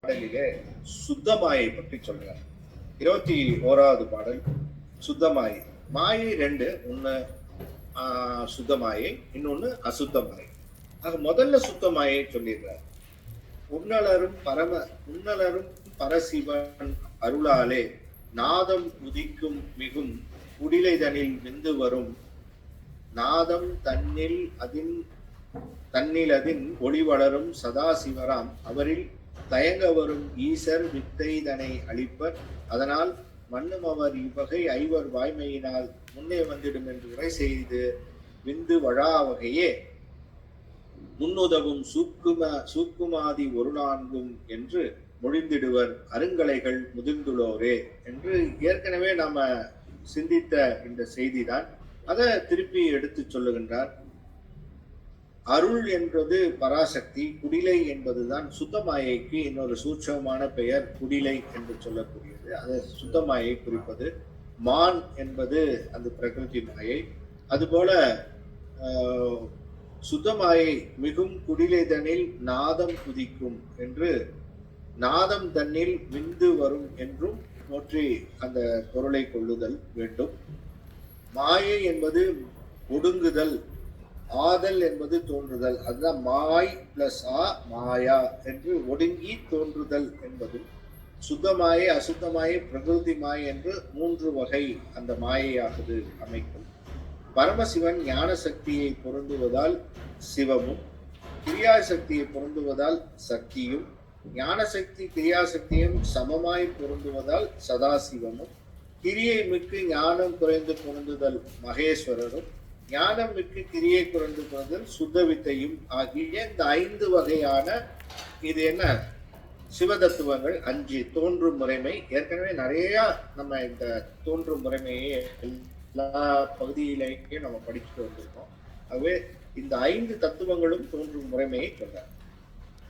பாடலிலே சுத்தமாயை பற்றி சொல்றார். 21வது பாடல் சுத்தமாயை. மாயை ரெண்டு, ஒன்னு சுத்தமாயை, இன்னொன்னு அசுத்தமாயை. ஆக முதல்ல சுத்தமாயை சொல்லிடுறார். உன்னலரும் பரசிவன் அருளாலே நாதம் உதிக்கும் மிகும் குடிலைதனில் விந்து வரும் நாதம் தன்னிலதின் ஒளி வளரும் சதாசிவராம் அவரில் தயங்க வரும் ஈசர் வித்தைதனை அளிப்பர். அதனால் மண்ணும் அவர் இவ்வகை ஐவர் வாய்மையினால் முன்னே வந்திடும் என்று உரை செய்து விந்து வழா வகையே முன்னுதவும் சூக்குமாதி ஒரு நான்கும் என்று மொழிந்திடுவர் அருங்கலைகள் முதிர்ந்துள்ளோரே என்று ஏற்கனவே நாம சிந்தித்த இந்த செய்திதான். அதை திருப்பி எடுத்து சொல்லுகின்றார். அருள் என்பது பராசக்தி, குடிலை என்பதுதான் சுத்தமாயைக்கு இன்னொரு சூட்சமான பெயர் குடிலை என்று சொல்லக்கூடியது. அது சுத்தமாயை குறிப்பது. மான் என்பது அந்த பிரகிருதி மாயை. அதுபோல சுத்தமாயை மிகும் குடிலைதனில் நாதம் உதிக்கும் என்று நாதம் தன்னில் விந்து வரும் என்றும் போற்றி அந்த பொருளை கொள்ளுதல் வேண்டும். மாயை என்பது ஒடுங்குதல், ஆதல் என்பது தோன்றுதல். அதுதான் மாய் பிளஸ் மாயா என்று ஒடுங்கி தோன்றுதல் என்பது. சுத்தமாயை, அசுத்தமாயை, பிரகிருதி மாயை என்று 3 வகை அந்த மாயையாகது அமைக்கும். பரமசிவன் ஞான சக்தியை பொருந்துவதால் சிவமும், கிரியாசக்தியை பொருந்துவதால் சக்தியும், ஞான சக்தி கிரியாசக்தியும் சமமாய் பொருந்துவதால் சதாசிவமும், கிரியை மிக்கு ஞானம் குறைந்து பொருந்துதல் மகேஸ்வரரும், ஞானம் மிக்கு கிரியை குறைந்து பொருந்துதல் சுத்தவித்தையும் ஆகிய இந்த 5 வகையான இது என்ன சிவதத்துவங்கள் 5 தோன்றும் முறைமை. ஏற்கனவே நிறைய நம்ம இந்த தோன்றும் முறைமையை எல்லா பகுதியிலேயும் நம்ம படிச்சுட்டு வந்திருக்கோம். ஆகவே இந்த 5 தத்துவங்களும் தோன்றும் முறைமையை சொல்றார்.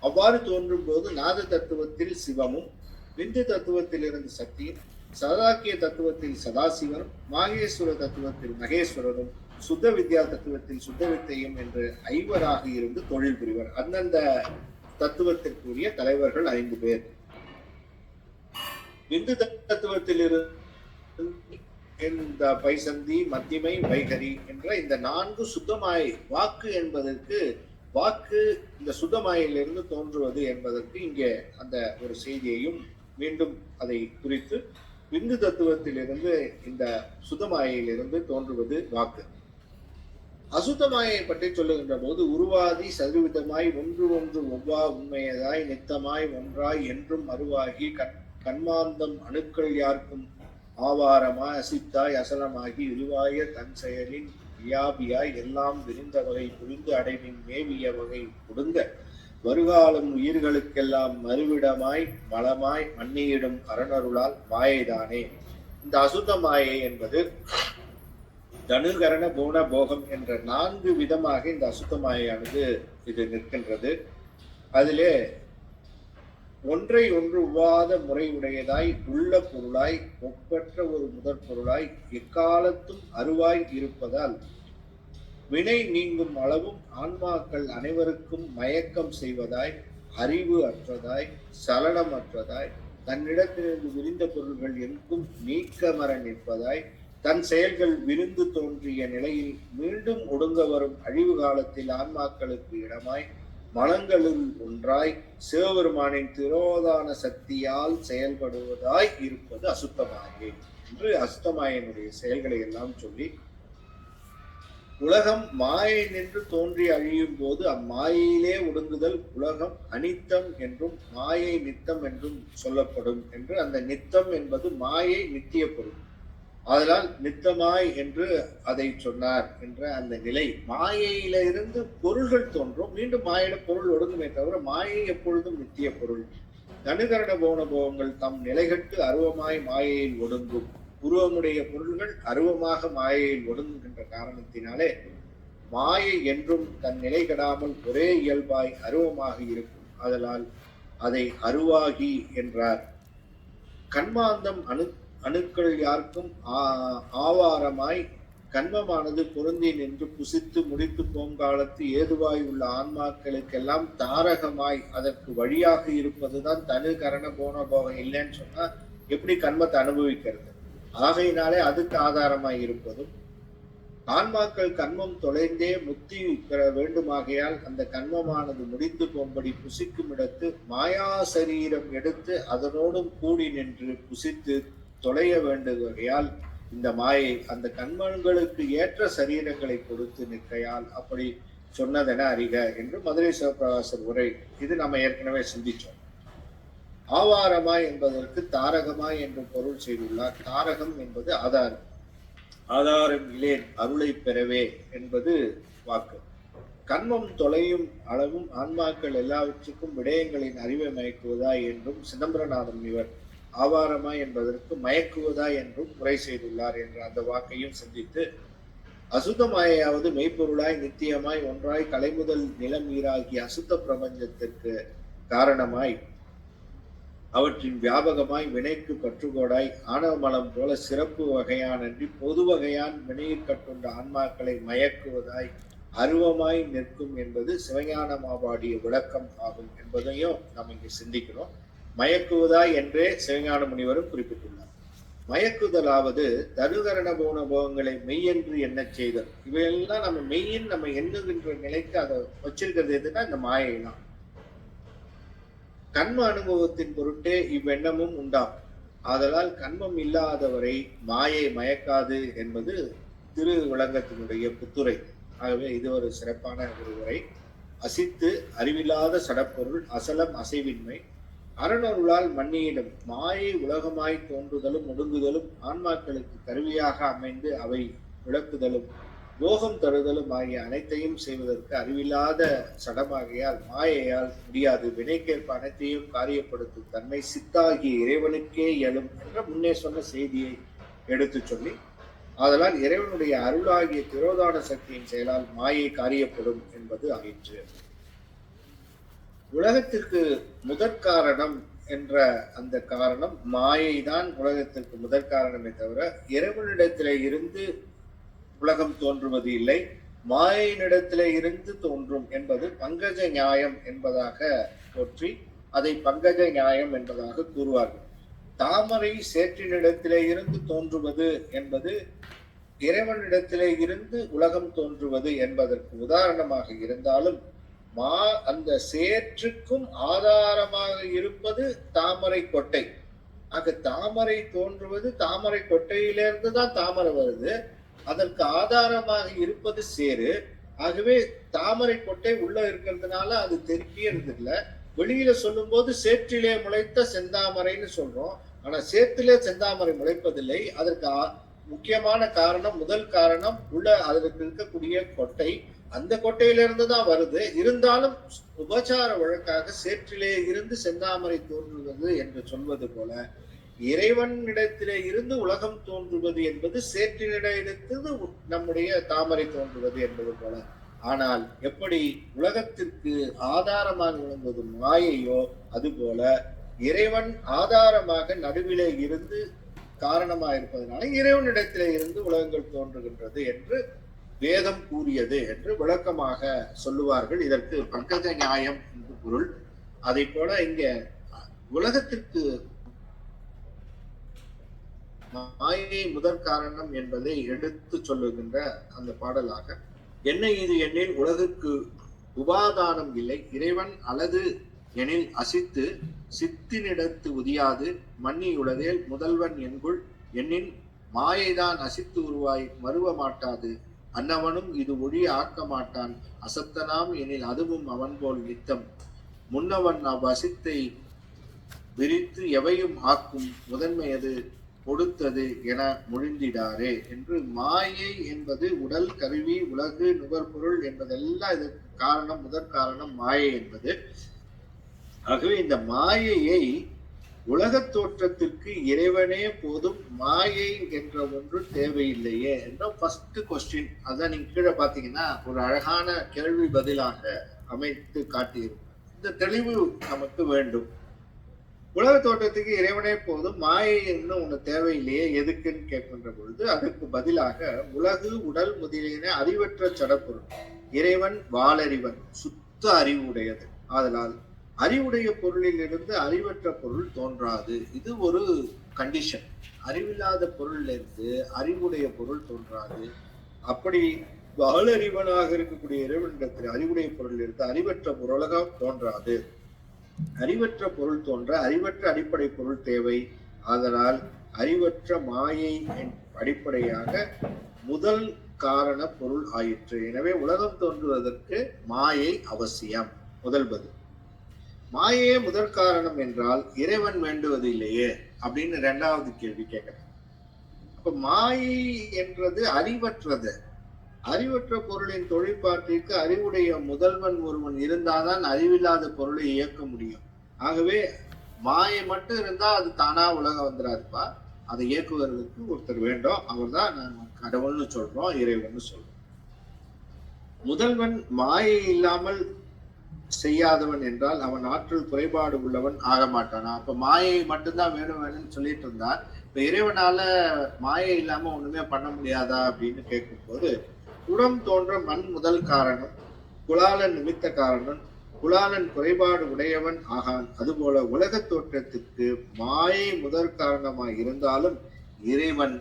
அவ்வாறு தோன்றும் போது நாத தத்துவத்தில் சிவமும், விந்து தத்துவத்தில் இருந்து சக்தியும், சதாக்கிய தத்துவத்தில் சதாசிவரும், மாகேஸ்வர தத்துவத்தில் மகேஸ்வரரும், சுத்த வித்யா தத்துவத்தில் சுத்தவித்தையும் என்று 5வராக இருந்து தொழில் புரிவர். அந்தந்த தத்துவத்திற்குரிய தலைவர்கள் 5 பேர். விந்து தத்துவத்தில் இருந்து இந்த பைசந்தி, மத்தியமை, வைகரி என்ற இந்த 4 சுத்தமாய். வாக்கு என்பதற்கு வாக்கு இந்த சுத்தமாயிலிருந்து தோன்றுவது என்பதற்கு இங்கே அந்த ஒரு செய்தியையும் மீண்டும் அதை குறித்து விந்து தத்துவத்திலிருந்து இந்த சுத்தமாயிலிருந்து தோன்றுவது வாக்கு. அசுத்தமாயை பற்றி சொல்லுகின்ற போது உருவாதி சதுவிதமாய் ஒன்று ஒவ்வா உண்மையதாய் நித்தமாய் ஒன்றாய் என்றும் அருவாகி கண்மாந்தம் அணுக்கள் யாருக்கும் ஆவாரமாய் அசித்தாய் அசலமாகி விரிவாய தன் செயலின் வியாபியாய் எல்லாம் விரிந்த வகை புரிந்து அடைவின் மேவிய வகை கொடுங்க வருகாலம் உயிர்களுக்கெல்லாம் மறுவிடமாய் மலமாய் மன்னியிடும் அரணருளால் மாயைதானே. இந்த அசுத்த மாயை என்பது தனுகரண போன போகம் என்ற 4 விதமாக இந்த அசுத்த மாயானது இது நிற்கின்றது. அதிலே ஒன்றை ஒன்று உவாத முறையுடையதாய் உள்ள பொருளாய் ஒப்பற்ற ஒரு முதற் பொருளாய் எக்காலத்தும் அருவாய் இருப்பதால் வினை நீங்கும் அளவும் ஆன்மாக்கள் அனைவருக்கும் மயக்கம் செய்வதாய், அறிவு அற்றதாய், சலனம் அற்றதாய், தன்னிடத்திலிருந்து விரிந்த பொருள்கள் எங்கும் நீக்கமர நிற்பதாய், தன் செயல்கள் விருந்து தோன்றிய நிலையில் மீண்டும் ஒடுங்க வரும் அழிவு காலத்தில் ஆன்மாக்களுக்கு இடமாய் மனங்களுள் ஒன்றாய் சிவபெருமானின் திரோதான சக்தியால் செயல்படுவதாய் இருப்பது அசுத்தமாயை என்று அசுத்தமாயனுடைய செயல்களை எல்லாம் சொல்லி, உலகம் மாயை நின்று தோன்றி அழியும் போது அம்மாயிலே ஒடுங்குதல் உலகம் அனித்தம் என்றும் மாயை நித்தம் என்றும் சொல்லப்படும் என்று, அந்த நித்தம் என்பது மாயை நித்திய பொருள், அதனால் நித்தமாய் என்று அதை சொன்னார் என்ற அந்த நிலை. மாயையில இருந்து பொருள்கள் தோன்றும், மீண்டும் மாயிட பொருள் ஒடுங்குமே தவிர மாயை எப்பொழுதும் நித்திய பொருள். தனுகரண போன போகங்கள் தம் நிலைகட்டு அருவமாய் மாயையில் ஒடுங்கும். உருவமுடைய பொருள்கள் அருவமாக மாயையில் ஒடுங்குகின்ற காரணத்தினாலே மாயை என்றும் தன் நிலை கெடாமல் ஒரே இயல்பாய் அருவமாக இருக்கும். அதனால் அதை அருவாகி என்றார். கண்மாந்தம் அணுக்கள் யாருக்கும் ஆவாரமாய் கன்மமானது பொருந்தி நின்று புசித்து முடித்து போங்காலத்து ஏதுவாய் உள்ள ஆன்மாக்களுக்கெல்லாம் தாரகமாய் அதற்கு வழியாக இருப்பதுதான் தனு கரண போன போகம். இல்லைன்னு சொன்னா எப்படி கன்மத்தை அனுபவிக்கிறது? ஆகையினாலே அதுக்கு ஆதாரமாய் இருப்பதும், ஆன்மாக்கள் கன்மம் தொலைந்தே முக்தி பெற வேண்டுமாகையால் அந்த கன்மமானது முடிந்து போம்படி புசிக்கும் இடத்து மாயா சரீரம் எடுத்து அதனோடும் கூடி நின்று புசித்து தொலைய வேண்டுகையால் இந்த மாயை அந்த கண்மங்களுக்கு ஏற்ற சரீரங்களை கொடுத்து நிற்கையால் அப்படி சொன்னதென அறிக என்று மதுரை சிவபிரகாசர் உரை. இது நம்ம ஏற்கனவே சிந்திச்சோம். ஆவாரமாய் என்பதற்கு தாரகமாய் என்று பொருள் செய்துள்ளார். தாரகம் என்பது ஆதாரம். ஆதாரம் இலேன் அருளை பெறவே என்பது வாக்கு. கன்மம் தொலையும் அளவும் ஆன்மாக்கள் எல்லாவற்றுக்கும் விடயங்களின் அறிவை மயக்குவதாய் என்றும் சிதம்பரநாதன் இவர் ஆவாரமாய் என்பதற்கு மயக்குவதாய் என்றும் உரை செய்துள்ளார் என்ற அந்த வாக்கையும் சிந்தித்து, அசுத்த மாயையாவது மெய்ப்பொருளாய் நித்தியமாய் ஒன்றாய் கலைமுதல் நிலம் நீராகிய அசுத்த பிரபஞ்சத்திற்கு காரணமாய் அவற்றின் வியாபகமாய் வினைக்கு பற்றுகோடாய் ஆணவமலம் போல சிறப்பு வகையானன்றி பொது வகையான் வினையில் கட்டுண்ட ஆன்மாக்களை மயக்குவதாய் அருவமாய் நிற்கும் என்பது சிவஞான மாபாடிய விளக்கம் ஆகும் என்பதையும் நாம் இங்கு சிந்திக்கிறோம். மயக்குவதாய் என்றே சிவஞான முனிவரும் குறிப்பிட்டுள்ளார். மயக்குதலாவது தனுகரண போன போகங்களை மெய்யென்று எண்ண செய்தல். இவையெல்லாம் நம்ம மெய்யின் நம்ம எண்ணுகின்ற நிலைக்கு அதை வச்சிருக்கிறது எதுனா இந்த மாயை தான். கண்ம அனுபவத்தின் பொருட்டே இவ்வெண்ணமும் உண்டாகும். ஆதலால் கண்மம் இல்லாதவரை மாயை மயக்காது என்பது திரு விளங்கத்தினுடைய புத்துரை. ஆகவே இது ஒரு சிறப்பான ஒரு உரை. அசித்து அறிவில்லாத சடப்பொருள் அசலம் அசைவின்மை அரணருளால் மன்னியிடம் மாயை உலகமாய் தோன்றுதலும் ஒடுங்குதலும் ஆன்மாக்களுக்கு கருவியாக அமைந்து அவை விளக்குதலும் போகம் தருதலும் ஆகிய அனைத்தையும் செய்வதற்கு அறிவில்லாத சடமாகையால் மாயையால் முடியாது. வினைக்கேற்ப அனைத்தையும் காரியப்படுத்தும் தன்மை சித்தாகிய இறைவனுக்கே இயலும் என்ற முன்னே சொன்ன செய்தியை எடுத்து சொல்லி, ஆதலால் இறைவனுடைய அருளாகிய திரோதான சக்தியின் செயலால் மாயை காரியப்படும் என்பது ஆயிற்று. உலகத்திற்கு முதற்காரணம் என்ற அந்த காரணம் மாயை தான் உலகத்திற்கு முதற்காரணமே தவிர இறைவனிடத்திலே இருந்து உலகம் தோன்றுவது இல்லை, மாயையினிடத்திலே இருந்து தோன்றும் என்பது பங்கஜ நியாயம் என்பதாக போற்றி அதை பங்கஜ நியாயம் என்பதாக கூறுவார்கள். தாமரை சேற்றினிடத்திலே இருந்து தோன்றுவது என்பது இறைவனிடத்திலே இருந்து உலகம் தோன்றுவது என்பதற்கு உதாரணமாக இருந்தாலும் அந்த சேற்றுக்கும் ஆதாரமாக இருப்பது தாமரை கொட்டை. ஆக தாமரை தோன்றுவது தாமரை கொட்டையிலிருந்து தான் தாமரை வருது. அதற்கு ஆதாரமாக இருப்பது சேரு. ஆகவே தாமரை கொட்டை உள்ள இருக்கிறதுனால அது தெரியறது இல்லை. வெளியில சொல்லும் போது சேற்றிலே முளைத்த செந்தாமரைன்னு சொல்றோம். ஆனா சேற்றிலே செந்தாமரை முளைப்பதில்லை. அதற்கு முக்கியமான காரணம், முதல் காரணம் உள்ள அதற்கு இருக்கக்கூடிய கொட்டை. அந்த கொட்டையிலிருந்து தான் வருது. இருந்தாலும் உபச்சார வழக்காக சேற்றிலே இருந்து செந்தாமரை தோன்றுவது என்று சொல்வது போல இறைவனிடத்திலே இருந்து உலகம் தோன்றுவது என்பது சேற்றினிடத்திலிருந்து நம்முடைய தாமரை தோன்றுவது என்பது போல. ஆனால் எப்படி உலகத்திற்கு ஆதாரமாக விளங்குவது மாயையோ அதுபோல இறைவன் ஆதாரமாக நடுவிலே இருந்து காரணமாக இருப்பதனால இறைவனிடத்திலே இருந்து உலகங்கள் தோன்றுகின்றது என்று வேதம் கூறியது என்று விளக்கமாக சொல்லுவார்கள். இதற்கு பங்கஜ நியாயம் என்று பொருள். அதை போல இங்க உலகத்திற்கு மாயை முதற் காரணம் என்பதை எடுத்து சொல்லுகின்ற அந்த பாடலாக, என்ன இது எண்ணில் உலகுக்கு உபாதானம் இல்லை, இறைவன் அல்லது எனில் அசித்து சித்தினிடத்து உதியாது மன்னி உலகேல் முதல்வன் என்குள் எண்ணின் மாயைதான் அசித்து உருவாய் மறுவ மாட்டாது அன்னவனும் இது ஒழி ஆக்க மாட்டான் அசத்தனாம் எனில் அதுவும் அவன் போல் நித்தம் முன்னவன் அவ்வசித்தை விரித்து எவையும் ஆக்கும் முதன்மையது கொடுத்தது என மொழிந்திடாரே என்று. மாயை என்பது உடல், கருவி, உலகு, நுகர்பொருள் என்பதெல்லாம் இதற்கு காரணம், முதற் காரணம் மாயை என்பது. ஆகவே இந்த மாயையை உலகத் தோற்றத்திற்கு இறைவனே போதும், மாயை என்ற ஒன்று தேவையில்லையே என்ற ஃபர்ஸ்ட் கொஸ்டின். அதான் நீங்க கீழே பாத்தீங்கன்னா ஒரு அழகான கேள்வி பதிலாக அமைத்து காட்டியிருக்கும். இந்த தெளிவு நமக்கு வேண்டும். உலக தோற்றத்துக்கு இறைவனே போதும், மாயை இன்னும் ஒண்ணு தேவையில்லையே எதுக்குன்னு கேட்கின்ற பொழுது அதற்கு பதிலாக உலகு உடல் முதலியன அறிவற்ற சடப்பொருள், இறைவன் வாளறிவன் சுத்த அறிவு உடையது ஆதலால் அறிவுடைய பொருளில் இருந்து அறிவற்ற பொருள் தோன்றாது. இது ஒரு கண்டிஷன். அறிவில்லாத பொருள்ல இருந்து அறிவுடைய பொருள் தோன்றாது. அப்படி வாளறிவனாக இருக்கக்கூடிய இறைவனிடத்தில் அறிவுடைய பொருள் இருந்து அறிவற்ற பொருளகம் தோன்றாது. அறிவற்ற பொருள் தோன்ற அறிவற்ற அடிப்படை பொருள் தேவை. ஆதலால் அறிவற்ற மாயை அடிப்படையாக முதல் காரண பொருள் ஆயிற்று. எனவே உலகம் தோன்றுவதற்கு மாயை அவசியம். முதல் பதில். மாயையே முதற் காரணம் என்றால் இறைவன் வேண்டுவது இல்லையே அப்படின்னு இரண்டாவது கேள்வி கேட்கிறேன். அப்ப மாயை என்றது அறிவற்றது. அறிவற்ற பொருளின் தொழிற்பாட்டிற்கு அறிவுடைய முதல்வன் ஒருவன் இருந்தால்தான் அறிவில்லாத பொருளை இயக்க முடியும். ஆகவே மாயை மட்டும் இருந்தா அது தானா உலகம் வந்துடாதுப்பா. அதை இயக்குவதற்கு ஒருத்தர் வேண்டும். அவர் தான் நான் கடவுள்னு சொல்றோம், இறைவன் சொல்றோம். முதல்வன் மாயை இல்லாமல் செய்யாதவன் என்றால் அவன் ஆற்றல் குறைபாடு உள்ளவன் ஆக மாட்டானா? அப்ப மாயை மட்டும்தான் வேணும் வேணும்னு சொல்லிட்டு இருந்தா இப்ப இறைவனால மாயை இல்லாம ஒண்ணுமே பண்ண முடியாதா அப்படின்னு கேட்கும் போது, குடம் தோன்ற மண் முதல் காரணம், குலாலன் நிமித்த காரணம், குலாலன் குறைபாடு உடையவன் ஆகான். அதுபோல உலக தோற்றத்திற்கு மாயை முதற் காரணமாய் இருந்தாலும் இறைவன்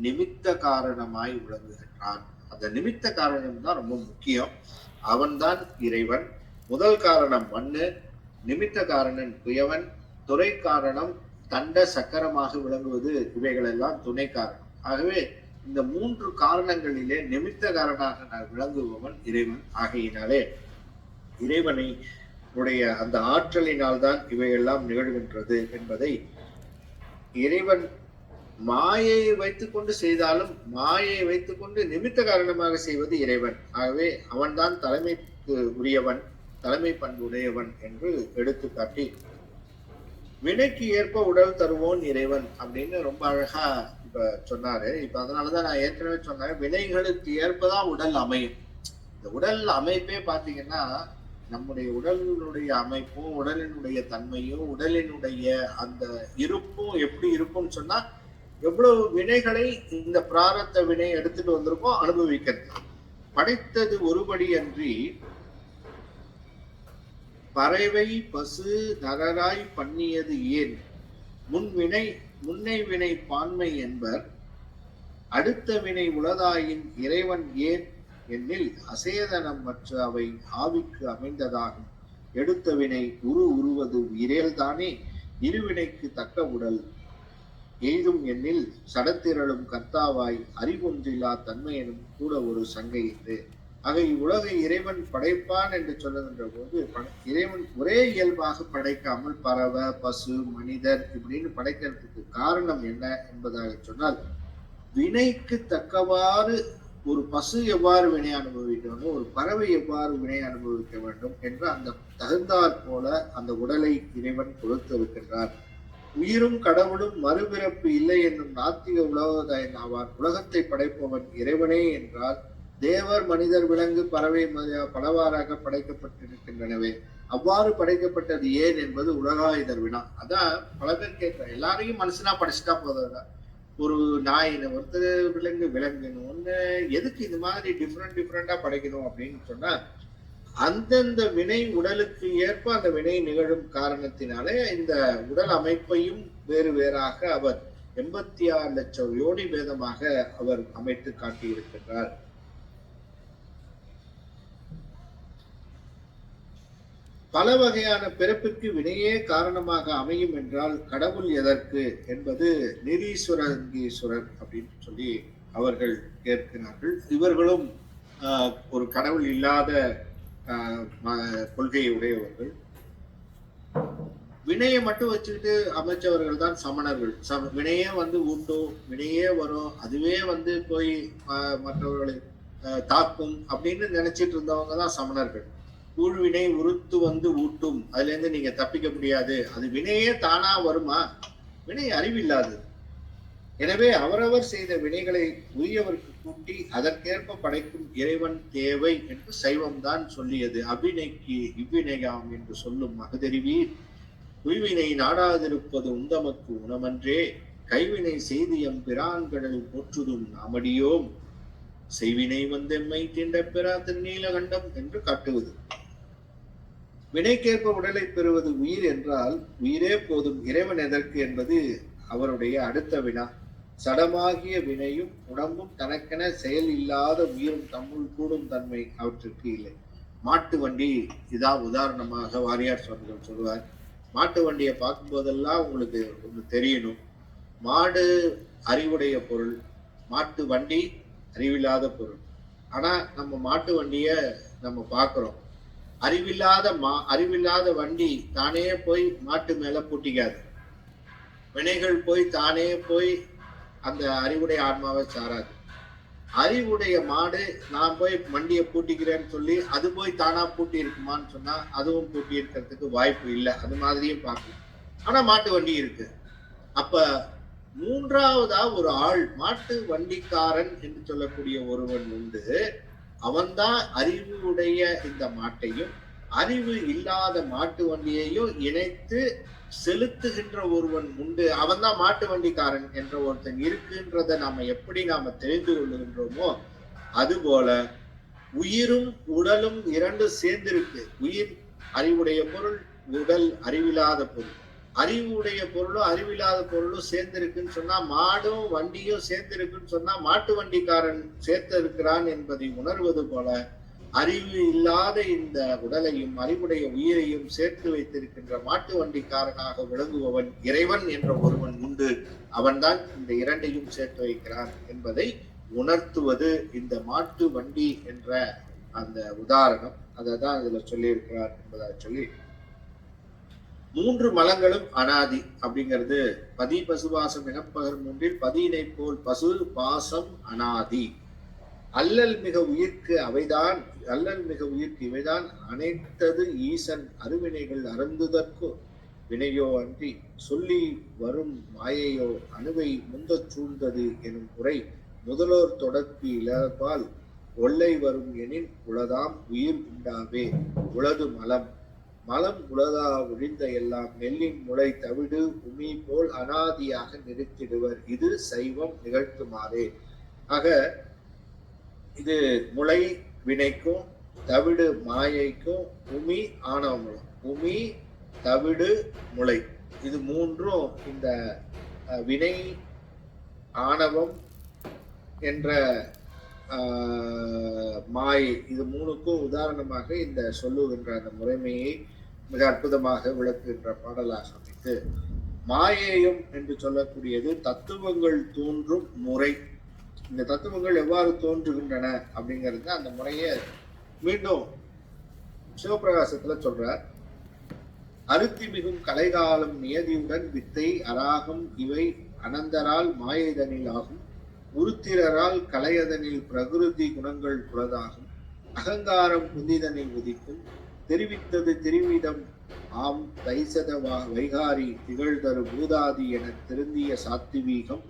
நிமித்த காரணமாய் விளங்குகின்றான். அந்த நிமித்த காரணம் தான் ரொம்ப முக்கியம். அவன்தான் இறைவன். முதல் காரணம் மண்ணு, நிமித்த காரணன் குயவன், துறை காரணம் தண்ட சக்கரமாக விளங்குவது, இவைகள் எல்லாம் துணை காரணம். ஆகவே இந்த மூன்று காரணங்களிலே நிமித்த காரணமாக விளங்குபவன் இறைவன். ஆகையினாலே இறைவனை உடைய அந்த ஆற்றலினால் தான் இவையெல்லாம் நிகழ்கின்றது என்பதை, இறைவன் மாயை வைத்துக்கொண்டு செய்தாலும் மாயை வைத்துக்கொண்டு நிமித்த காரணமாக செய்வது இறைவன். ஆகவே அவன்தான் தலைமைக்கு உரியவன், தலைமை பண்பு உடையவன் என்று எடுத்துக்காட்டி, வினைக்கு ஏற்ப உடல் தருவோன் இறைவன் அப்படின்னு ரொம்ப அழகா இப்ப சொன்னாரு. இப்ப அதனாலதான் நான் ஏற்கனவே சொன்னேன், வினைகளுக்கு ஏற்பதான் உடல் அமையும். இந்த உடல் அமைப்பே பாத்தீங்கன்னா நம்முடைய உடலினுடைய அமைப்பும் உடலினுடைய தன்மையும் உடலினுடைய அந்த இருப்பும் எப்படி இருக்கும்னு சொன்னா, எவ்வளவு வினைகளை இந்த பிராரத்த வினை எடுத்துட்டு வந்திருக்கோம் அனுபவிக்கிறது. படைத்தது ஒருபடி அன்றி பறவை பசு நரராய் பண்ணியது ஏன், முன்னை வினை பான்மை என்பர், அடுத்த வினை உளதாயின் இறைவன் ஏன் என்னில் அசேதனம் மற்ற அவை ஆவிக்கு அமைந்ததாகும். எடுத்த வினை உருவது இரேல்தானே, இருவினைக்கு தக்க உடல் எய்தும் எண்ணில் சடத்திரளும் கர்த்தாவாய் அறிவொன்றில்லா தன்மையனும் கூட ஒரு சங்கை என்று. ஆக இவ்வுலகை இறைவன் படைப்பான் என்று சொல்லுகின்ற போது, இறைவன் ஒரே இயல்பாக படைக்காமல் பறவை பசு மனிதர் இப்படின்னு படைக்கிறதுக்கு காரணம் என்ன என்பதாக சொன்னால், வினைக்கு தக்கவாறு ஒரு பசு எவ்வாறு வினை அனுபவிக்க வேண்டும், ஒரு பறவை எவ்வாறு வினை அனுபவிக்க வேண்டும் என்று அந்த தகுந்தாற் போல அந்த உடலை இறைவன் கொடுத்திருக்கின்றார். உயிரும் கடவுளும் மறுபிறப்பு இல்லை என்னும் நாத்திக உலகதாயன் ஆவார். உலகத்தை படைப்பவன் இறைவனே என்றால் தேவர் மனிதர் விலங்கு பறவை பலவாறாக படைக்கப்பட்டிருக்கின்றனவே, அவ்வாறு படைக்கப்பட்டது ஏன் என்பது உலகாயுதர் வினா. அதான் பல பேர் கேட்கிற, எல்லாரையும் மனுஷனா படைச்சிட்டா போதும், ஒரு நாயின ஒருத்தர் விலங்கு விலங்குன்னு ஒண்ணு எதுக்கு இந்த மாதிரி டிஃப்ரெண்டா படைக்கணும் அப்படின்னு சொன்னா, அந்தந்த வினை உடலுக்கு ஏற்ப அந்த வினை நிகழும் காரணத்தினாலே இந்த உடல் அமைப்பையும் வேறு வேறாக அவர் 86 லட்சம் யோனி பேதமாக அவர் அமைத்து காட்டியிருக்கின்றார். பல வகையான பிறப்புக்கு வினையே காரணமாக அமையும் என்றால் கடவுள் எதற்கு என்பது நிரீஸ்வரங்கீஸ்வரர் அப்படின்னு சொல்லி அவர்கள் கேட்கிறார்கள். இவர்களும் ஒரு கடவுள் இல்லாத கொள்கையை உடையவர்கள். வினையை மட்டும் வச்சுக்கிட்டு அமைச்சவர்கள் தான் சமணர்கள். வினையே ஊட்டும், வினையே வரும், அதுவே போய் மற்றவர்களை தாக்கும் அப்படின்னு நினைச்சிட்டு இருந்தவங்க தான் சமணர்கள். ஊழ்வினை உறுத்து ஊட்டும், அதுல இருந்து நீங்க தப்பிக்க முடியாது, அது வினையே தானா வருமா? வினை அறிவில்லாது. எனவே அவரவர் செய்த வினைகளை உரியவருக்கு கூட்டி அதற்கேற்ப படைக்கும் இறைவன் தேவை என்று சைவம் தான் சொல்லியது. அபிநைக்கு இவ்வினையாம் என்று சொல்லும் மகதெரிவீர் உய்வினை நாடாதிருப்பது உந்தமக்கு உணமன்றே, கைவினை செய்து எம் பிரான்கடல் போற்றுதும் நாமடியோம், செய்வினை வந்தெம்மை தீண்ட பெறா திருநீலகண்டம் என்று காட்டுவது. வினைக்கேற்ப உடலை பெறுவது உயிர் என்றால் உயிரே போதும், இறைவன் எதற்கு என்பது அவருடைய அடுத்த வினா. சடமாகிய வினையும் உடம்பும் தனக்கென செயல் இல்லாத உயிரும் தம்முள் கூடும் தன்மை அவற்றுக்கு இல்லை. மாட்டு வண்டி இதான் உதாரணமாக வாரியார் சுவாமிகள் சொல்லுவார். மாட்டு வண்டியை பார்க்கும் போதெல்லாம் உங்களுக்கு ஒன்று தெரியணும், மாடு அறிவுடைய பொருள், மாட்டு வண்டி அறிவில்லாத பொருள். ஆனா நம்ம மாட்டு வண்டிய நம்ம பார்க்கிறோம், அறிவில்லாத வண்டி தானே போய் மாட்டு மேல பூட்டிக்காது. வினைகள் போய் தானே போய் அந்த அறிவுடைய ஆன்மாவை சாராது. அறிவுடைய மாடு நான் போய் வண்டியை பூட்டிக்கிறேன்னு சொல்லி அது போய் தானா பூட்டி இருக்குமான்னு சொன்னா அதுவும் பூட்டி இருக்கிறதுக்கு வாய்ப்பு இல்லை. அது மாதிரியும் பார்க்கலாம். ஆனா மாட்டு வண்டி இருக்கு. அப்ப மூன்றாவதா ஒரு ஆள், மாட்டு வண்டிக்காரன் என்று சொல்லக்கூடிய ஒருவன் உண்டு. அவன்தான் அறிவுடைய இந்த மாட்டையும் அறிவு இல்லாத மாட்டு வண்டியையும் இணைத்து செலுத்துகின்ற ஒருவன் உண்டு. அவன் தான் மாட்டு வண்டிக்காரன் என்ற ஒருத்தன் இருக்குன்றத நாம தெரிந்து கொள்ளுகின்றோமோ, அதுபோல உயிரும் உடலும் இரண்டு சேர்ந்திருக்கு. உயிர் அறிவுடைய பொருள், உடல் அறிவில்லாத பொருள். அறிவுடைய பொருளும் அறிவில்லாத பொருளும் சேர்ந்திருக்குன்னு சொன்னா, மாடும் வண்டியும் சேர்ந்திருக்குன்னு சொன்னா மாட்டு வண்டிக்காரன் சேர்த்து இருக்கிறான் என்பதை உணர்வது போல, அறிவு இல்லாத இந்த உடலையும் அறிவுடைய உயிரையும் சேர்த்து வைத்திருக்கின்ற மாட்டு வண்டிக்காரனாக விளங்குபவன் இறைவன் என்ற ஒருவன் உண்டு. அவன்தான் இந்த இரண்டையும் சேர்த்து வைக்கிறான் என்பதை உணர்த்துவது இந்த மாட்டு வண்டி என்ற அந்த உதாரணம். அதை தான் இதுல சொல்லியிருக்கிறார் என்பதாக சொல்லி, மூன்று மலங்களும் அனாதி அப்படிங்கிறது பதி பசுபாசம் எனப்பகர் மூன்றில் பதியினை போல் பசு பாசம் அனாதி. அல்லல் மிக உயிர்க்கு இவைதான் அனைத்தது ஈசன் அருவினைகள் அருந்துதற்கு வினையோ அன்றி சொல்லி வரும் மாயையோ அணுவை முந்தச் சூழ்ந்தது எனும் குறை முதலோர் தொடர்பு இழப்பால் ஒல்லை வரும் எனின் உளதாம் உயிர் உண்டாவே. உளது மலம் உளதா ஒழிந்த எல்லாம் நெல்லின் முளை தவிடு உமி போல் அனாதியாக நிறுத்திடுவர். இது சைவம் நிகழ்த்துமாறே. ஆக இது முளை வினைக்கும் தவிடு மாயைக்கும் உமி ஆணவமும், உமி தவிடு முளை, இது மூன்றும் இந்த வினை ஆணவம் என்ற மாயை, இது மூணுக்கும் உதாரணமாக இந்த சொல்லுகின்ற அந்த முறைமையை மிக அற்புதமாக விளக்குகின்ற பாடலாக அமைத்து, மாயேயம் என்று சொல்லக்கூடியது தத்துவங்கள் தோன்றும் முறை. இந்த தத்துவங்கள் எவ்வாறு தோன்றுகின்றன அப்படிங்கிறது அந்த முறையை மீண்டும் சிவபிரகாசத்துல சொல்றார். அருத்தி மிகும் கலைகாலம் நியதியுடன் வித்தை அராகம் இவை அனந்தரால் மாயைதனில் ஆகும். உருத்திரரால் கலையதனில் பிரகிருதி குணங்கள் புலதாகும். அகங்காரம் புந்திதனில் உதிக்கும். தெரிவித்தது திருவிதம் ஆம் தைசத வைகாரி திகழ்தரு பூதாதி என திருந்திய சாத்திவீகம்.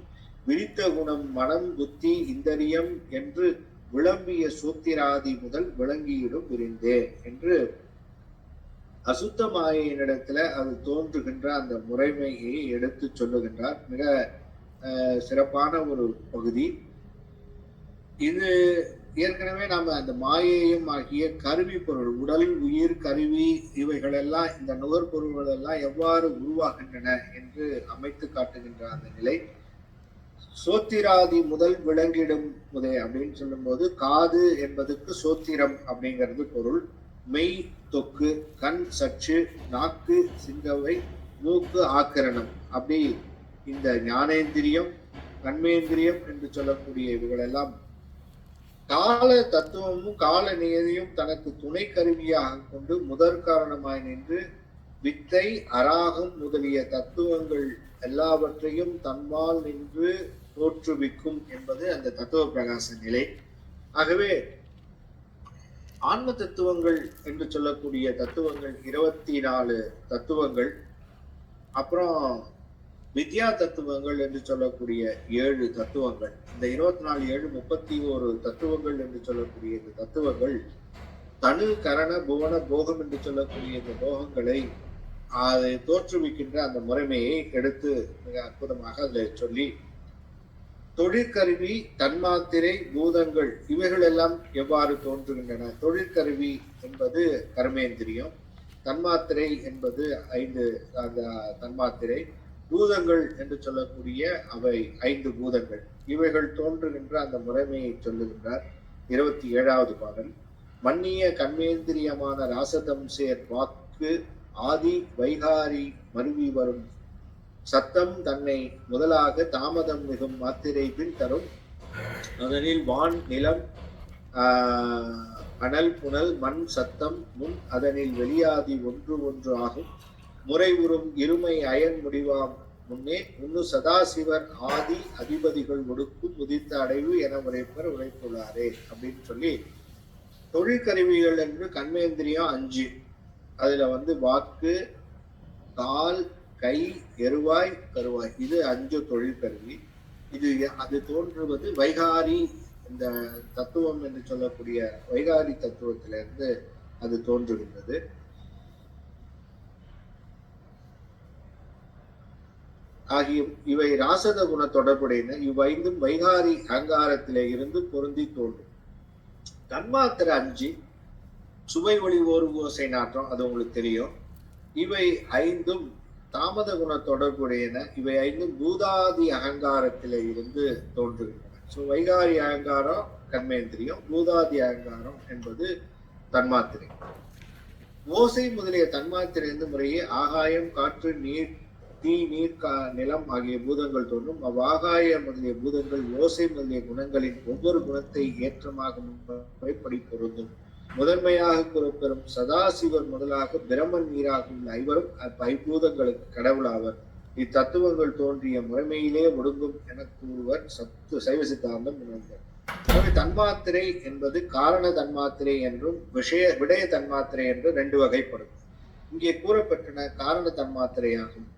விரித்த குணம் மனம் புத்தி இந்தரியம் என்று விளம்பிய சூத்திராதி முதல் விளங்கியிடும் விரிந்தே என்று அசுத்த மாயினிடத்துல அது தோன்றுகின்ற அந்த முறைமையை எடுத்து சொல்லுகின்றார். மிக சிறப்பான ஒரு பகுதி இது. ஏற்கனவே நாம அந்த மாயையும் ஆகிய கருவி பொருள், உடல் உயிர் கருவி இவைகளெல்லாம், இந்த நுகர்பொருள்கள் எல்லாம் எவ்வாறு உருவாகின்றன என்று அமைத்து காட்டுகின்ற அந்த நிலை. சோத்திராதி முதல் விளங்கிடும் முதே அப்படின்னு சொல்லும் போது, காது என்பதுக்கு சோத்திரம் அப்படிங்கிறது பொருள். மெய் தொக்கு, கண் சற்று, நாக்கு சிங்கவை, மூக்கு ஆக்கிரணம். அப்படி இந்த ஞானேந்திரியம் கண்மேந்திரியம் என்று சொல்லக்கூடிய இவைகளெல்லாம் கால தத்துவமும் கால நியதியும் தனக்கு துணை கருவியாக கொண்டு முதற் காரணமாய் நின்று வித்தை அராகம் முதலிய தத்துவங்கள் எல்லாவற்றையும் தன்மால் நின்று தோற்றுவிக்கும் என்பது அந்த தத்துவ பிரகாச நிலை. ஆகவே ஆன்ம தத்துவங்கள் என்று சொல்லக்கூடிய தத்துவங்கள் 24 தத்துவங்கள், அப்புறம் வித்யா தத்துவங்கள் என்று சொல்லக்கூடிய 7 தத்துவங்கள். இந்த 24 7 31 தத்துவங்கள் என்று சொல்லக்கூடிய இந்த தத்துவங்கள் தனு கரண புவன போகம் என்று சொல்லக்கூடிய இந்த போகங்களை அதை தோற்றுவிக்கின்ற அந்த முறைமையை எடுத்து மிக அற்புதமாக அதில் சொல்லி, தொழிற்கருவி, தன்மாத்திரை, பூதங்கள் இவைகள் எல்லாம் எவ்வாறு தோன்றுகின்றன? தொழிற்கருவி என்பது கர்மேந்திரியம், தன்மாத்திரை என்பது 5 அந்த தன்மாத்திரை, பூதங்கள் என்று சொல்லக்கூடிய அவை 5 பூதங்கள். இவைகள் தோன்றுகின்ற அந்த முறைமையை சொல்லுகின்றார் 27வது பாடல். மன்னிய கர்மேந்திரியமான ராசதம் சேர் வாக்கு ஆதி வைகாரி மருவி வரும் சத்தம் தன்னை முதலாக தாமதம் மிகும் மாத்திரை பின் தரும். அதனில் வான், நிலம், அனல், புனல், மண், சத்தம் முன் அதனில் வெளியாதி ஒன்று ஒன்று ஆகும். முறை உறும் இருமை அயன் முடிவாம் முன்னே உன்னு சதாசிவர் ஆதி அதிபதிகள் ஒடுக்கும் உதித்த அடைவு என உரைப்பர் உரைத்துள்ளாரே அப்படின்னு சொல்லி, தொழிற்கருவிகள் என்று கர்மேந்திரியம் 5. அதுல வாக்கு, கால், கை, எருவாய், கருவாய், இது 5 தொழிற்கருவி. அது தோன்றுவது வைகாரி, இந்த தத்துவம் என்று சொல்லக்கூடிய வைகாரி தத்துவத்திலிருந்து அது தோன்றுகின்றது. ஆகிய இவை ராசத குண தொடர்புடையன. இவ்வைந்தும் வைகாரி அகங்காரத்திலே இருந்து பொருந்தி தோன்றும். தன்மாத்திர 5 சுவை, ஒளி, ஓர், ஓசை, நாற்றம், அது உங்களுக்கு தெரியும். இவை 5ம் தாமத குண தொடர்புடையன. இவை 5ம் பூதாதி அகங்காரத்திலே இருந்து தோன்றுகின்றன. வைகாரி அகங்காரம் கர்மேந்திரியம், பூதாதி அகங்காரம் என்பது தன்மாத்திரை. ஓசை முதலிய தன்மாத்திரை முறையே ஆகாயம், காற்று, நீர், தீ, நீர், நிலம் ஆகிய பூதங்கள் தோன்றும். அவ்வாகாய முதலிய பூதங்கள் ஓசை முதலிய குணங்களின் ஒவ்வொரு குணத்தை ஏற்றமாக முறைப்படி பொருந்தும். முதன்மையாக கூறப்பெறும் சதாசிவர் முதலாக பிரமன் நீராகும் ஐவரும் ஐம்பூதங்களுக்கு கடவுளாவர். இத்தத்துவங்கள் தோன்றிய முறைமையிலே ஒடுங்கும் என கூறுவர் சைவ சித்தாந்தம் உணர்ந்தார். எனவே தன்மாத்திரை என்பது காரண தன்மாத்திரை என்றும் விடய தன்மாத்திரை என்று 2 வகைப்படும். இங்கே கூறப்பட்டன காரண தன்மாத்திரையாகும்.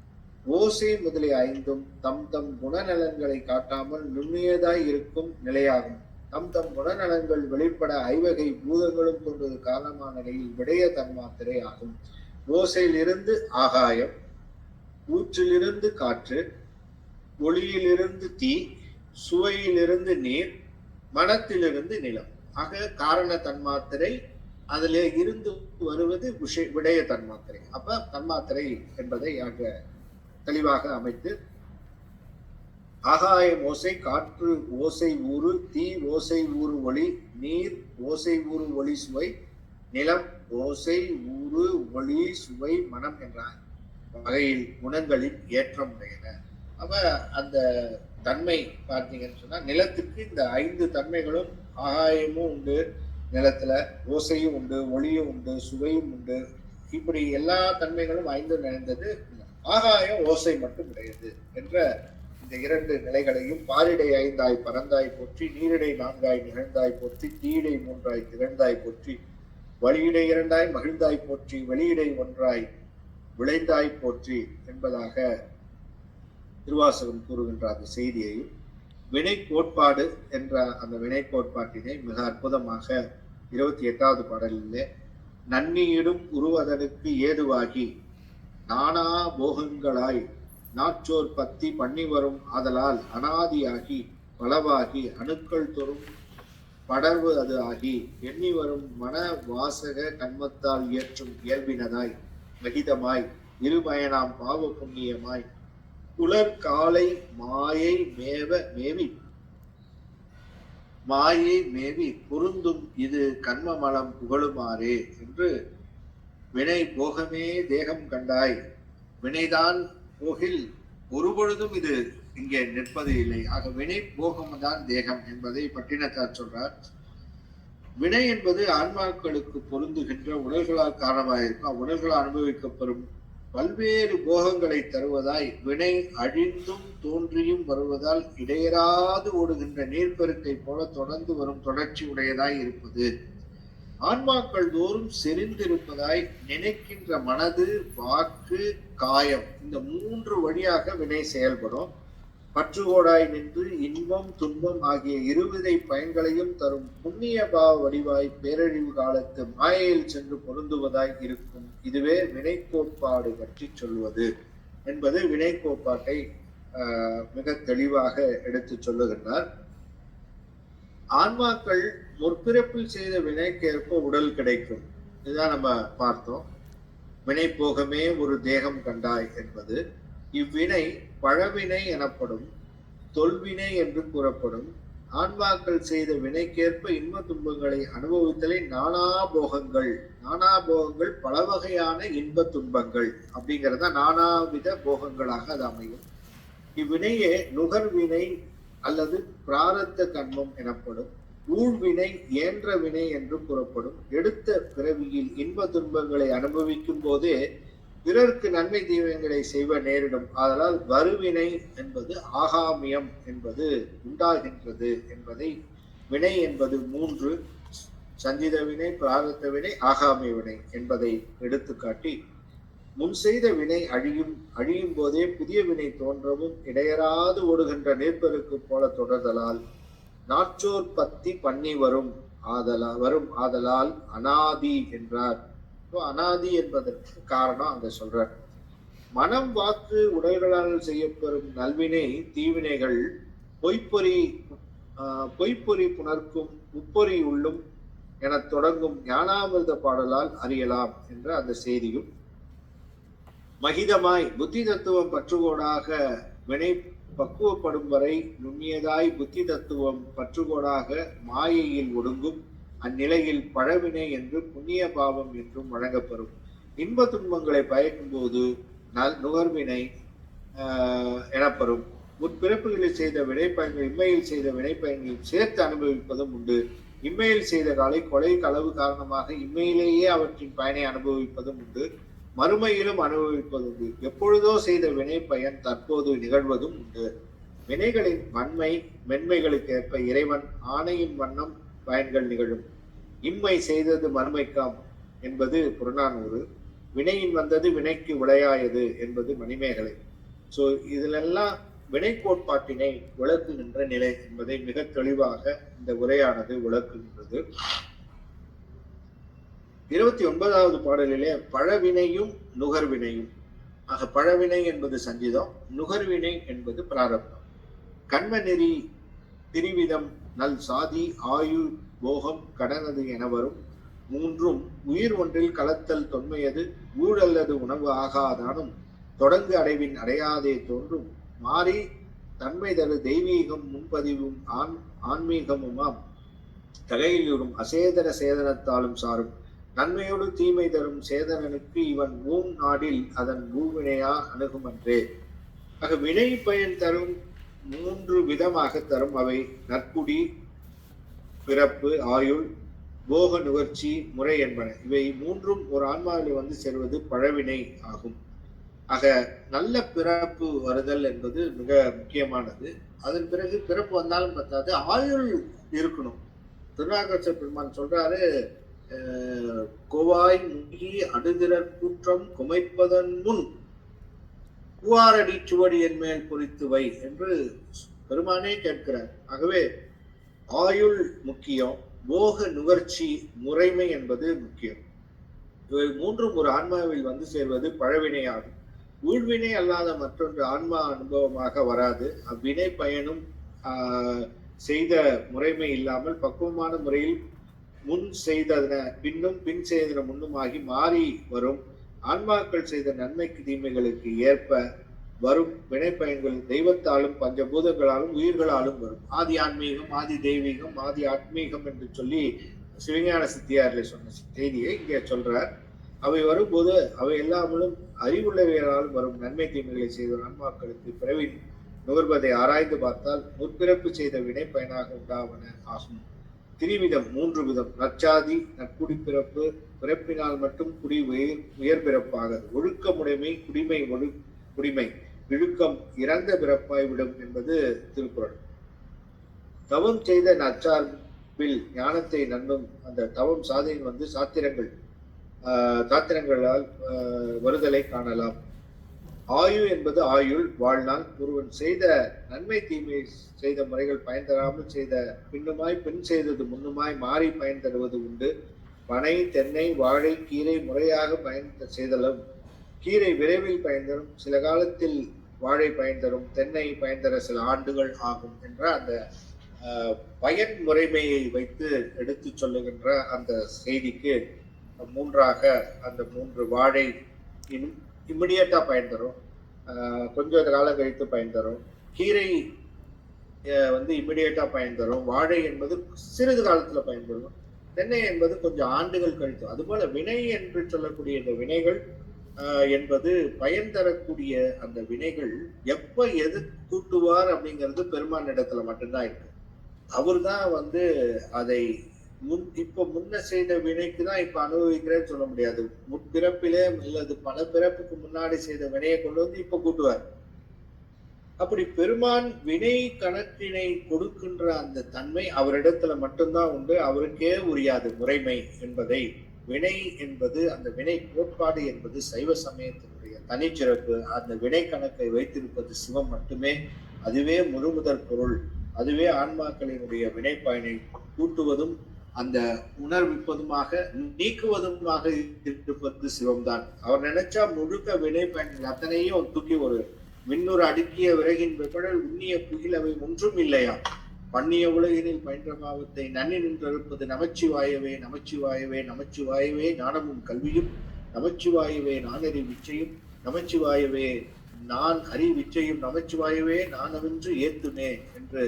ஓசை முதலிய 5ம் தம் தம் குணநலன்களை காட்டாமல் நுண்ணியதாய் இருக்கும் நிலையாகும். தம் தம் குணநலன்கள் வெளிப்பட ஐவகை பூதங்களும் தோன்றுவது காரணமான நிலையில் விடய தன்மாத்திரை ஆகும். ஓசையிலிருந்து ஆகாயம், ஊற்றிலிருந்து காற்று, ஒளியிலிருந்து தீ, சுவையிலிருந்து நீர், மனத்திலிருந்து நிலம் ஆக காரண தன்மாத்திரை. அதிலே இருந்து வருவது விடய தன்மாத்திரை. அப்ப தன்மாத்திரை என்பதை ஆக தெளிவாக அமைத்து, ஆகாயம் ஓசை, காற்று ஓசை ஊறு, தீ ஓசை ஊறு ஒளி, நீர் ஓசை ஊறு ஒளி சுவை, நிலம் ஓசை ஊறு ஒளி சுவை மனம் என்ற வகையில் குணங்களின் ஏற்றம் உடையன. அப்ப அந்த தன்மை பார்த்தீங்கன்னு சொன்னா, நிலத்துக்கு இந்த 5 தன்மைகளும், ஆகாயமும் உண்டு நிலத்துல, ஓசையும் உண்டு, ஒளியும் உண்டு, சுவையும் உண்டு, இப்படி எல்லா தன்மைகளும் 5 நிறைந்தது. ஆகாயம் ஓசை மட்டும் உடையது என்ற இந்த 2 நிலைகளையும் பாரிடை 5ஆய் பறந்தாய் போற்றி, நீரிடை 4ஆய் நிகழ்ந்தாய் போற்றி, தீயிடை 3ஆய் திரண்டாய் போற்றி, வழியிடை 2ஆய் மகிழ்ந்தாய் போற்றி, வெளியிடை 1ஆய் விளைந்தாய் போற்றி என்பதாக திருவாசகம் கூறுகின்ற அந்த செய்தியையும், வினை கோட்பாடு என்ற அந்த வினை கோட்பாட்டினை மிக அற்புதமாக 28வது பாடலிலே, நன்னியிடும் உருவதனுக்கு ஏதுவாகி நானா போகங்களாய் நாற்றோர் பத்தி பண்ணி வரும் ஆதலால் அனாதியாகி பலவாகி அணுக்கள் தோறும் படர்வு அது ஆகி எண்ணி வரும் மன வாசக கண்மத்தால் இயற்றும் இயல்பினதாய் மகிதமாய் இருமயனாம் பாவ புண்ணியமாய் புலர் காலை மாயை மேவி பொருந்தும் இது கண்மமலம் புகழுமாறே என்று, வினை போகமே தேகம் கண்டாய், வினைதான் போகில் ஒருபொழுதும் இது இங்கே நிற்பது இல்லை. ஆக வினை போகம்தான் தேகம் என்பதை பட்டினத்தார் சொல்றார். வினை என்பது ஆன்மாக்களுக்கு பொருந்துகின்ற உடல்களால் காரணமாக இருக்கும். அவ்வுடல்களால் அனுபவிக்கப்பெறும் பல்வேறு போகங்களை தருவதாய் வினை அழிந்தும் தோன்றியும் வருவதால் இடையராது ஓடுகின்ற நீர்ப்பெருக்கை போல தொடர்ந்து வரும் தொடர்ச்சி உடையதாய் இருப்பது. ஆன்மாக்கள் தோறும் செறிந்திருப்பதாய் நினைக்கின்ற மனது, வாக்கு, காயம், இந்த 3 வழியாக வினை செயல்படும். பற்றுகோடாய் நின்று இன்பம் துன்பம் ஆகிய இருவிதை பயன்களையும் தரும் புண்ணிய பாவ வடிவாய் பேரழிவு காலத்து மாயையில் சென்று பொருந்துவதாய் இருக்கும். இதுவே வினை கோட்பாடு பற்றி சொல்வது என்பது வினை கோட்பாட்டை மிக தெளிவாக எடுத்து சொல்லுகின்றார். ஆன்மாக்கள் முற்பிறப்பில் செய்த வினைக்கேற்ப உடல் கிடைக்கும். இதுதான் நம்ம பார்த்தோம். வினை போகமே ஒரு தேகம் கண்டாய் என்பது. இவ்வினை பழவினை எனப்படும், தொல்வினை என்று கூறப்படும். ஆன்மாக்கள் செய்த வினைக்கேற்ப இன்ப துன்பங்களை அனுபவித்தலை நானா போகங்கள். நானா போகங்கள் பல வகையான இன்ப துன்பங்கள் அப்படிங்கிறத நானாவித போகங்களாக அது அமையும். இவ்வினையே நுகர்வினை அல்லது பிராரத்த கர்மம் எனப்படும். ஊழ்வினை ஏன்ற வினை என்று கூறப்படும். எடுத்த பிறவியில் இன்ப துன்பங்களை அனுபவிக்கும் போதே பிறர்க்கு நன்மை தீமைகளை செய்வ நேரிடும். ஆதலால் வருவினை என்பது ஆகாமியம் என்பது உண்டாகின்றது என்பதை, வினை என்பது 3, சஞ்சித வினை, பிராரத்த வினை, ஆகாமிய வினை என்பதை எடுத்துக்காட்டி, முன் செய்த வினை அழியும் போதே புதிய வினை தோன்றவும் இடையராது ஓடுகின்ற நீர்ப்பெருக்கு போல தொடர்தலால் நாற்றோர் பத்தி பண்ணி வரும் ஆதலால் அனாதி என்றார். அனாதி என்பதற்கு காரணம் அங்க சொல்றார். மனம், வாக்கு, உடல்களால் செய்யப்பெறும் நல்வினை தீவினைகள் பொய்ப்பொறி புணர்க்கும் முப்பொறி உள்ளும் என தொடங்கும் ஞானாமிர்த பாடலால் அறியலாம் என்ற அந்த செய்தியும், மகிதமாய் புத்தி தத்துவம் பற்றுகோடாக வினை பக்குவப்படும் வரை நுண்ணியதாய் புத்தி தத்துவம் பற்றுகோடாக மாயையில் ஒடுங்கும். அந்நிலையில் பழவினை என்று புண்ணிய பாவம் என்றும் வழங்கப்பெறும். இன்ப துன்பங்களை பயக்கும் போது நுகர்வினை எனப்பெறும். முற்பிறப்புகளில் செய்த வினைப்பயன்கள் இம்மையில் செய்த வினைப்பயன்களில் சேர்த்து அனுபவிப்பதும் உண்டு. இம்மையில் செய்த கொலை களவு காரணமாக இம்மையிலேயே அவற்றின் பயனை அனுபவிப்பதும் உண்டு. மறுமையிலும் அனுபவிப்பது உண்டு. எப்பொழுதோ செய்த வினை பயன் தற்போது நிகழ்வதும் உண்டு. வினைகளின் மென்மைகளுக்கு ஏற்ப இறைவன் ஆணையின் வண்ணம் பயன்கள் நிகழும். இம்மை செய்தது மறுமைக்காம் என்பது புறநானூறு. வினையின் வந்தது வினைக்கு விளையாயது என்பது மணிமேகலை. சோ இதிலெல்லாம் வினை கோட்பாட்டினை விளக்குகின்ற நிலை என்பதை மிக தெளிவாக இந்த உரையானது விளக்குகின்றது. 29வது பாடலிலே பழவினையும் நுகர்வினையும். ஆக பழவினை என்பது சஞ்சிதம், நுகர்வினை என்பது பிராரப்தம். கண்ம நெறி திரிவிதம் நல் சாதி ஆயு போகம் கடனது என வரும். 3ம் உயிர் ஒன்றில் கலத்தல் தொன்மையது. ஊழல்லது உணவு ஆகாதானும் தொடங்கு அடைவின் அடையாதே தோன்றும். மாறி தன்மை தரு தெய்வீகம் முன்பதிவும் ஆன்மீகமுமாம் தகையிலும் அசேதன சேதனத்தாலும் சாரும். நன்மையோடு தீமை தரும் சேதனனுக்கு இவன் ஊம் நாடில் அதன் ஊவினையா அணுகுமன்றே. ஆக வினை பயன் தரும் 3 விதமாக தரும். அவை நற்குடி, பிறப்பு, ஆயுள், போக நுகர்ச்சி முறை என்பன. இவை 3ம் ஒரு ஆன்மாவில் வந்து சேர்வது பழவினை ஆகும். ஆக நல்ல பிறப்பு வருதல் என்பது மிக முக்கியமானது. அதன் பிறகு பிறப்பு வந்தாலும் பத்தாது, ஆயுள் இருக்கணும். திருநாகேச பெருமான் சொல்றாரு, கோவாய் முகி அடுதிரற் கூற்றம் குமைப்பதன் முன் பூவாரடி சுவடி என் மேல் பொறித்து வை என்று பெருமானே கேட்கிறார். ஆகவே ஆயுள் முக்கியம், போக நுகர்ச்சி முறைமை என்பது முக்கியம். இவை 3ம் ஒரு ஆன்மாவில் வந்து சேர்வது பழவினையாகும். ஊழ்வினை அல்லாத மற்றொன்று ஆன்மா அனுபவமாக வராது. அவ்வினை பயனும் செய்த முறைமை இல்லாமல் பக்குவமான முறையில் முன் செய்தன பின்னும் பின் செய்தன முன்னும் ஆகி மாறி வரும். ஆன்மாக்கள் செய்த நன்மைக்கு தீமைகளுக்கு ஏற்ப வரும் வினை பயன்கள் தெய்வத்தாலும் பஞ்சபூதங்களாலும் உயிர்களாலும் வரும். ஆதி ஆன்மீகம், ஆதி தெய்வீகம், ஆதி ஆத்மீகம் என்று சொல்லி சிவஞான சித்தியாரில் சொன்ன செய்தியை இங்கே சொல்றார். அவை வரும்போது அவை எல்லாமலும் அறிவுள்ளவைகளாலும் வரும் நன்மை தீமைகளை செய்த ஆன்மாக்களுக்கு பிறவி நுகர்வதை ஆராய்ந்து பார்த்தால் முற்பிறப்பு செய்த வினை பயனாக உண்டாவன ஆகும். திரிவிதம் 3 விதம். நற்சாதி, நற்குடி பிறப்பு, பிறப்பினால் மட்டும் குடி உயர் பிறப்பாக. ஒழுக்கமுடைமை, குடிமை, இழுக்கம் இறந்த பிறப்பாய் விடும் என்பது திருக்குறள். தவம் செய்த நற்சார்பில் ஞானத்தை நன்னும் அந்த தவம் சாதியின் வந்து சாத்திரங்களால் வருதலை காணலாம். ஆயு என்பது ஆயுள், வாழ்நாள். ஒருவன் செய்த நன்மை தீமை செய்த முறைகள் பயன் தராமல் செய்த பின்னுமாய் பின் செய்தது முன்னுமாய் மாறி பயன் தருவது உண்டு. பனை, தென்னை, வாழை, கீரை முறையாக பயன் செய்தலும் கீரை விரைவில் பயன் தரும், சில காலத்தில் வாழை பயன் தரும், தென்னை பயன் தர சில ஆண்டுகள் ஆகும் என்ற அந்த பயன் முறைமையை வைத்து எடுத்து சொல்லுகின்ற அந்த செய்திக்கு மூன்றாக அந்த 3 வாழை இம்மிடியட்டா பயன் தரும், கொஞ்சம் காலம் கழித்து பயன் தரும். கீரை வந்து இம்மிடியட்டா பயன் தரும். வாழை என்பது சிறிது காலத்துல பயன்படும். தென்னை என்பது கொஞ்சம் ஆண்டுகள் கழித்து. அதுபோல வினை என்று சொல்லக்கூடிய இந்த வினைகள் என்பது பயன் தரக்கூடிய அந்த வினைகள் எப்ப எது கூட்டுவார் அப்படிங்கிறது பெருமான் இடத்துல மட்டும்தான் இருக்கு. அவர் தான் வந்து அதை இப்ப முன்ன செய்த வினைக்கு தான் இப்ப அனுபவிக்கிறேன்னு சொல்ல முடியாது. முற்பிறப்பிலே அல்லது பல பிறப்புக்கு முன்னாடி செய்த வினையை கொண்டு வந்து இப்ப கூட்டுவார். அப்படி பெருமான் வினை கணக்கினை கொடுக்கின்ற அந்த தன்மை அவரிடத்துல மட்டும்தான் உண்டு, அவருக்கே உரியாது முறைமை என்பதை. வினை என்பது அந்த வினை கோட்பாடு என்பது சைவ சமயத்தினுடைய தனிச்சிறப்பு. அந்த வினை கணக்கை வைத்திருப்பது சிவம் மட்டுமே. அதுவே முழுமுதற் பொருள். அதுவே ஆன்மாக்களினுடைய வினை பயனை கூட்டுவதும் அந்த உணர்விப்பதுமாக நீக்குவதுமாக இருப்பது சிவம்தான். அவர் நினைச்சா முழுக்க வினை பயன்கள் அத்தனையும் தூக்கி ஒரு மின்னூறு அடுக்கிய விறகின் வெப்படல் உண்ணிய புகிலவை ஒன்றும் இல்லையா, பண்ணிய உலகினில் பயின்ற பாவத்தை நன்னி நின்றிருப்பது நமச்சிவாயவே நமச்சிவாயவே நமச்சிவாயவே ஞானமும் கல்வியும், நமச்சிவாயவே நான் அறி விச்சையும், நமச்சிவாயவே நான் அறி விச்சையும், நமச்சிவாயவே நானவென்று ஏத்துமே என்று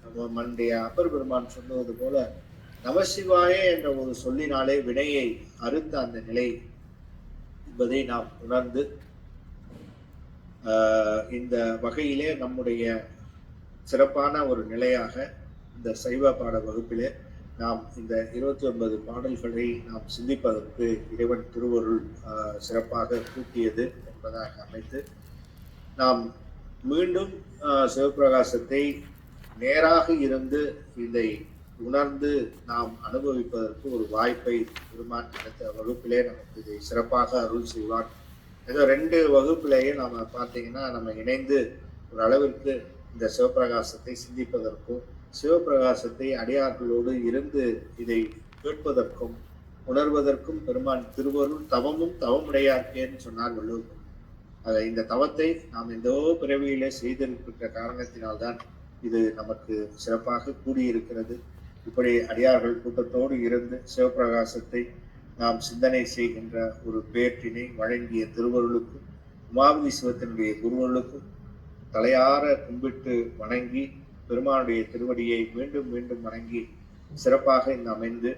நம்முடைய அப்பர் பெருமான் சொன்னது போல நமசிவாய என்ற ஒரு சொல்லினாலே வினையை அறுத்த அந்த நிலை என்பதை நாம் உணர்ந்து இந்த வகையிலே நம்முடைய சிறப்பான ஒரு நிலையாக இந்த சைவ பாட வகுப்பிலே நாம் இந்த 29 பாடல்களை நாம் சிந்திப்பதற்கு இறைவன் திருவருள் சிறப்பாக கூட்டியது என்பதாக அமைத்து நாம் மீண்டும் சிவபிரகாசத்தை நேராக இருந்து இதை உணர்ந்து நாம் அனுபவிப்பதற்கு ஒரு வாய்ப்பை பெருமான் அடுத்த வகுப்பிலே நமக்கு இதை சிறப்பாக அருள் செய்வான். ஏதோ 2 வகுப்பிலேயே நாம பார்த்தீங்கன்னா நம்ம இணைந்து ஒரு அளவிற்கு இந்த சிவபிரகாசத்தை சிந்திப்பதற்கும் சிவபிரகாசத்தை அடியார்களோடு இருந்து இதை கேட்பதற்கும் உணர்வதற்கும் பெருமான் திருவருள் தவமும் தவமுடையார்க்கேன்னு சொன்னார் வள்ளுவர். இந்த தவத்தை நாம் எந்தோ பிறவியிலே செய்திருக்கின்ற காரணத்தினால்தான் இது நமக்கு சிறப்பாக கூடியிருக்கிறது. இப்படி அடியார்கள் கூட்டத்தோடு இருந்து சிவபிரகாசத்தை நாம் சிந்தனை செய்கின்ற ஒரு பேற்றினை வழங்கிய திருவருளுக்கும் உமாபதி சிவத்தினுடைய குருவருளுக்கும் தலையார கும்பிட்டு வணங்கி பெருமானுடைய திருவடியை மீண்டும் மீண்டும் வணங்கி சிறப்பாக இந்த அமைந்து